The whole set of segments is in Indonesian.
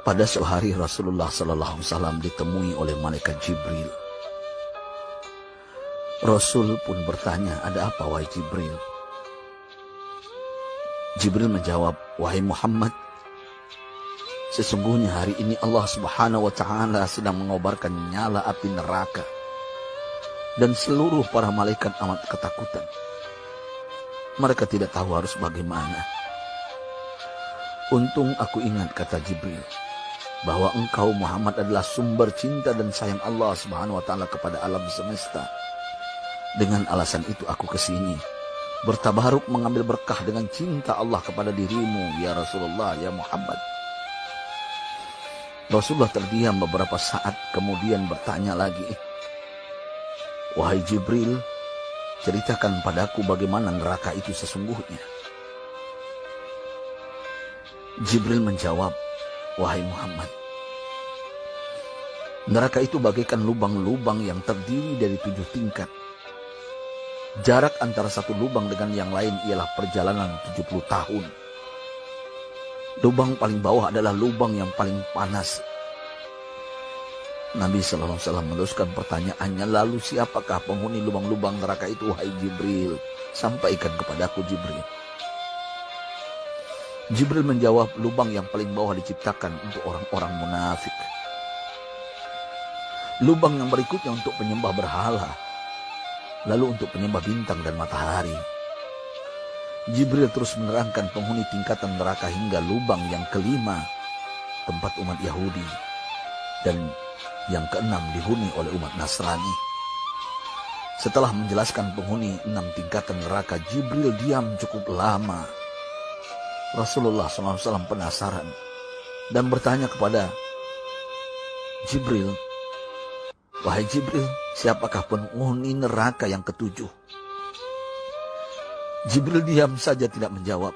Pada suatu hari Rasulullah SAW ditemui oleh malaikat Jibril. Rasul pun bertanya, "Ada apa wahai Jibril?" Jibril menjawab, "Wahai Muhammad, sesungguhnya hari ini Allah Subhanahu wa Ta'ala sedang mengobarkan nyala api neraka, dan seluruh para malaikat amat ketakutan. Mereka tidak tahu harus bagaimana. Untung aku ingat," kata Jibril, "bahwa engkau Muhammad adalah sumber cinta dan sayang Allah Subhanahu wa Ta'ala kepada alam semesta. Dengan alasan itu aku kesini, bertabaruk mengambil berkah dengan cinta Allah kepada dirimu, ya Rasulullah, ya Muhammad." Rasulullah terdiam beberapa saat, kemudian bertanya lagi, "Wahai Jibril, ceritakan padaku bagaimana neraka itu sesungguhnya." Jibril menjawab, "Wahai Muhammad, neraka itu bagaikan lubang-lubang yang terdiri dari 7 tingkat. Jarak antara satu lubang dengan yang lain ialah perjalanan 70 tahun. Lubang paling bawah adalah lubang yang paling panas." Nabi SAW meneruskan pertanyaannya, "Lalu siapakah penghuni lubang-lubang neraka itu, wahai Jibril? Sampaikan kepadaku, Jibril." Jibril menjawab, "Lubang yang paling bawah diciptakan untuk orang-orang munafik. Lubang yang berikutnya untuk penyembah berhala, lalu untuk penyembah bintang dan matahari." Jibril terus menerangkan penghuni tingkatan neraka hingga lubang yang kelima, tempat umat Yahudi, dan yang keenam dihuni oleh umat Nasrani. Setelah menjelaskan penghuni 6 tingkatan neraka, Jibril diam cukup lama. Rasulullah SAW penasaran dan bertanya kepada Jibril, "Wahai Jibril, siapakah penghuni neraka yang ke-7?" Jibril diam saja tidak menjawab.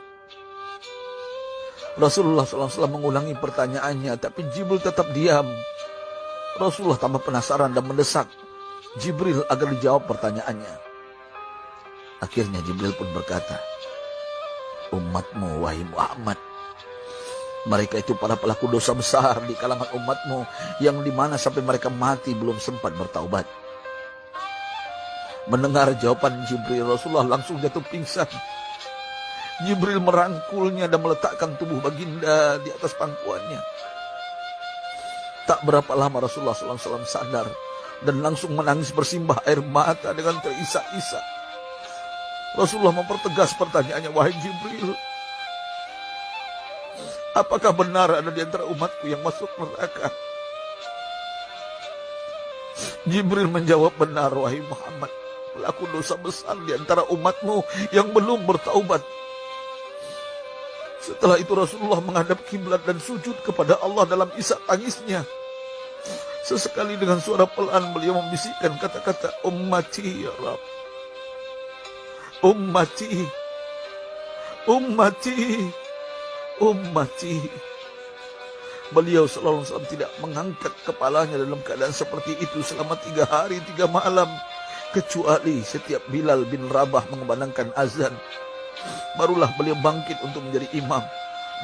Rasulullah SAW mengulangi pertanyaannya, tapi Jibril tetap diam. Rasulullah tambah penasaran dan mendesak Jibril agar dijawab pertanyaannya. Akhirnya Jibril pun berkata, "Umatmu, wahai Muhammad, mereka itu para pelaku dosa besar di kalangan umatmu, yang dimana sampai mereka mati belum sempat bertaubat." Mendengar jawaban Jibril, Rasulullah langsung jatuh pingsan. Jibril merangkulnya dan meletakkan tubuh baginda di atas pangkuannya. Tak berapa lama Rasulullah SAW sadar dan langsung menangis bersimbah air mata dengan terisak-isak. Rasulullah mempertegas pertanyaannya, "Wahai Jibril, apakah benar ada di antara umatku yang masuk neraka?" Jibril menjawab, "Benar, wahai Muhammad, pelaku dosa besar di antara umatmu yang belum bertaubat." Setelah itu Rasulullah menghadap kiblat dan sujud kepada Allah dalam isak tangisnya. Sesekali dengan suara pelan beliau membisikkan kata-kata, "Ummati ya Rabb, ummati, ummati, ummati." Beliau SAW tidak mengangkat kepalanya dalam keadaan seperti itu selama 3 hari 3 malam. Kecuali setiap Bilal bin Rabah mengumandangkan azan, barulah beliau bangkit untuk menjadi imam.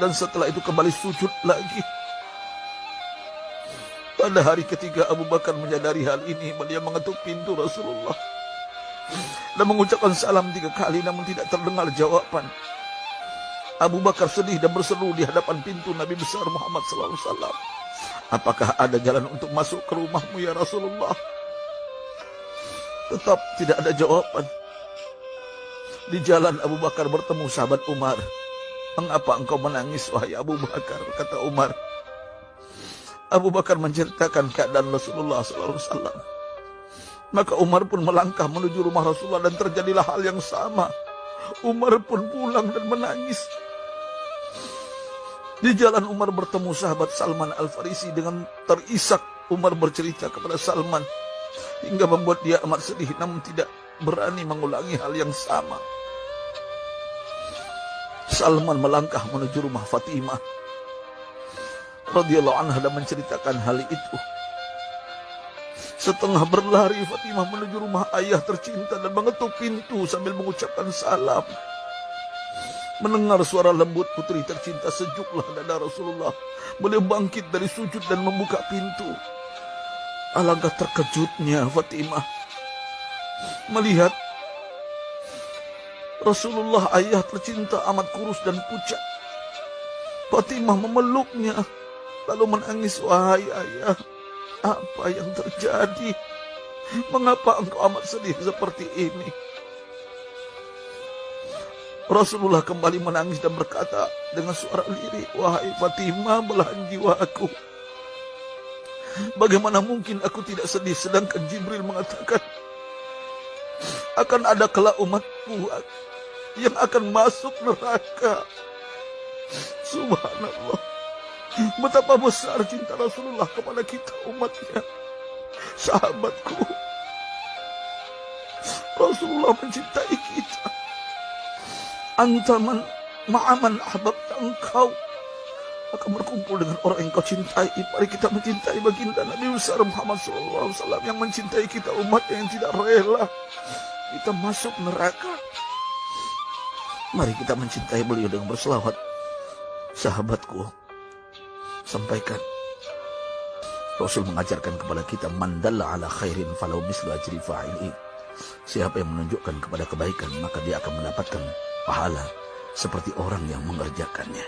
Dan setelah itu kembali sujud lagi. Pada hari ketiga Abu Bakar menyadari hal ini. Beliau mengetuk pintu Rasulullah dan mengucapkan salam 3 kali, namun tidak terdengar jawaban. Abu Bakar sedih dan berseru di hadapan pintu Nabi besar Muhammad SAW, "Apakah ada jalan untuk masuk ke rumahmu ya Rasulullah?" Tetap tidak ada jawaban. Di jalan Abu Bakar bertemu sahabat Umar. "Mengapa engkau menangis, wahai Abu Bakar?" kata Umar. Abu Bakar menceritakan keadaan Rasulullah SAW. Maka Umar pun melangkah menuju rumah Rasulullah dan terjadilah hal yang sama. Umar pun pulang dan menangis. Di jalan Umar bertemu sahabat Salman Al-Farisi. Dengan terisak Umar bercerita kepada Salman hingga membuat dia amat sedih, namun tidak berani mengulangi hal yang sama. Salman melangkah menuju rumah Fatimah radhiyallahu anha dan menceritakan hal itu. Setengah berlari Fatimah menuju rumah ayah tercinta dan mengetuk pintu sambil mengucapkan salam. Mendengar suara lembut putri tercinta, sejuklah dada Rasulullah. Beliau bangkit dari sujud dan membuka pintu. Alangkah terkejutnya Fatimah melihat Rasulullah, ayah tercinta, amat kurus dan pucat. Fatimah memeluknya lalu menangis, "Wahai ayah, apa yang terjadi? Mengapa engkau amat sedih seperti ini?" Rasulullah kembali menangis dan berkata dengan suara lirih, "Wahai Fatimah, belahan jiwaku, bagaimana mungkin aku tidak sedih sedangkan Jibril mengatakan akan ada kelak umatku yang akan masuk neraka." Subhanallah, betapa besar cinta Rasulullah kepada kita umatnya. Sahabatku, Rasulullah mencintai kita. Antaman ma'aman ahbabta, engkau akan berkumpul dengan orang yang kau cintai. Mari kita mencintai baginda Nabi besar Muhammad SAW yang mencintai kita umat yang tidak rela kita masuk neraka. Mari kita mencintai beliau dengan berselawat. Sahabatku, sampaikan, Rasul mengajarkan kepada kita, "Man dalla ala khairin falau mislu ajri fa'ili." Siapa yang menunjukkan kepada kebaikan, maka dia akan mendapatkan pahala seperti orang yang mengerjakannya.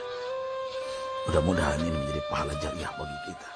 Mudah-mudahan ini menjadi pahala jariah bagi kita.